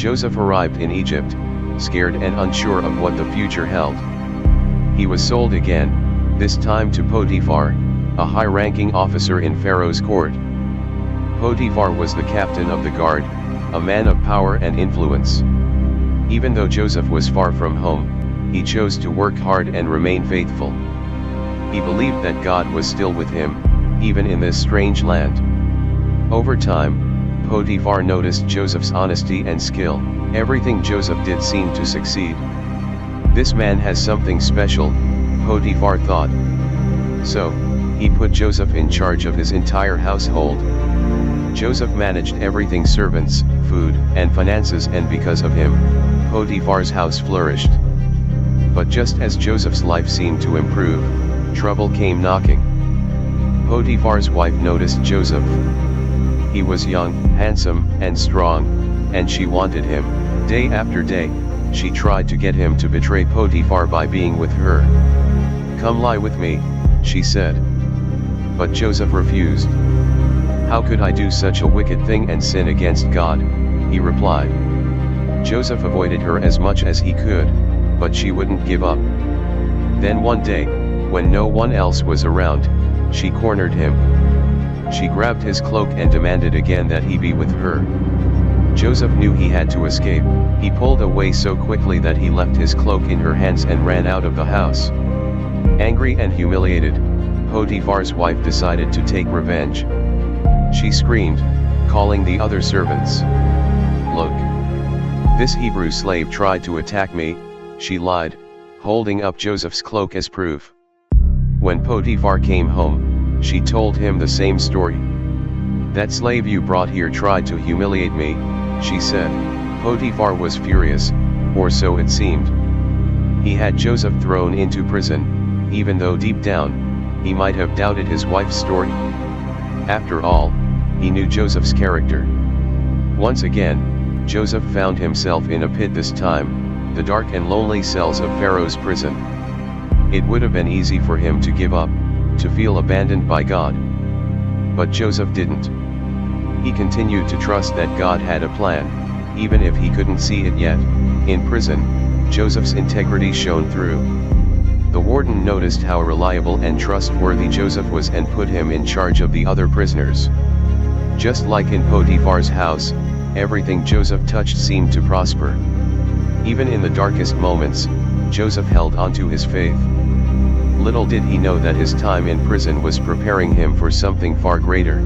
Joseph arrived in Egypt, scared and unsure of what the future held. He was sold again, this time to Potiphar, a high-ranking officer in Pharaoh's court. Potiphar was the captain of the guard, a man of power and influence. Even though Joseph was far from home, he chose to work hard and remain faithful. He believed that God was still with him, even in this strange land. Over time, Potiphar noticed Joseph's honesty and skill. Everything Joseph did seemed to succeed. This man has something special, Potiphar thought. So, he put Joseph in charge of his entire household. Joseph managed everything: servants, food, and finances, and because of him, Potiphar's house flourished. But just as Joseph's life seemed to improve, trouble came knocking. Potiphar's wife noticed Joseph. He was young, handsome, and strong, and she wanted him. Day after day, she tried to get him to betray Potiphar by being with her. "Come lie with me," she said. But Joseph refused. "How could I do such a wicked thing and sin against God?" he replied. Joseph avoided her as much as he could, but she wouldn't give up. Then one day, when no one else was around, she cornered him. She grabbed his cloak and demanded again that he be with her. Joseph knew he had to escape. He pulled away so quickly that he left his cloak in her hands and ran out of the house. Angry and humiliated, Potiphar's wife decided to take revenge. She screamed, calling the other servants. "Look! This Hebrew slave tried to attack me," she lied, holding up Joseph's cloak as proof. When Potiphar came home, she told him the same story. "That slave you brought here tried to humiliate me," she said. Potiphar was furious, or so it seemed. He had Joseph thrown into prison, even though deep down, he might have doubted his wife's story. After all, he knew Joseph's character. Once again, Joseph found himself in a pit, this time, the dark and lonely cells of Pharaoh's prison. It would have been easy for him to give up, to feel abandoned by God. But Joseph didn't. He continued to trust that God had a plan, even if he couldn't see it yet. In prison, Joseph's integrity shone through. The warden noticed how reliable and trustworthy Joseph was and put him in charge of the other prisoners. Just like in Potiphar's house, everything Joseph touched seemed to prosper. Even in the darkest moments, Joseph held onto his faith. Little did he know that his time in prison was preparing him for something far greater.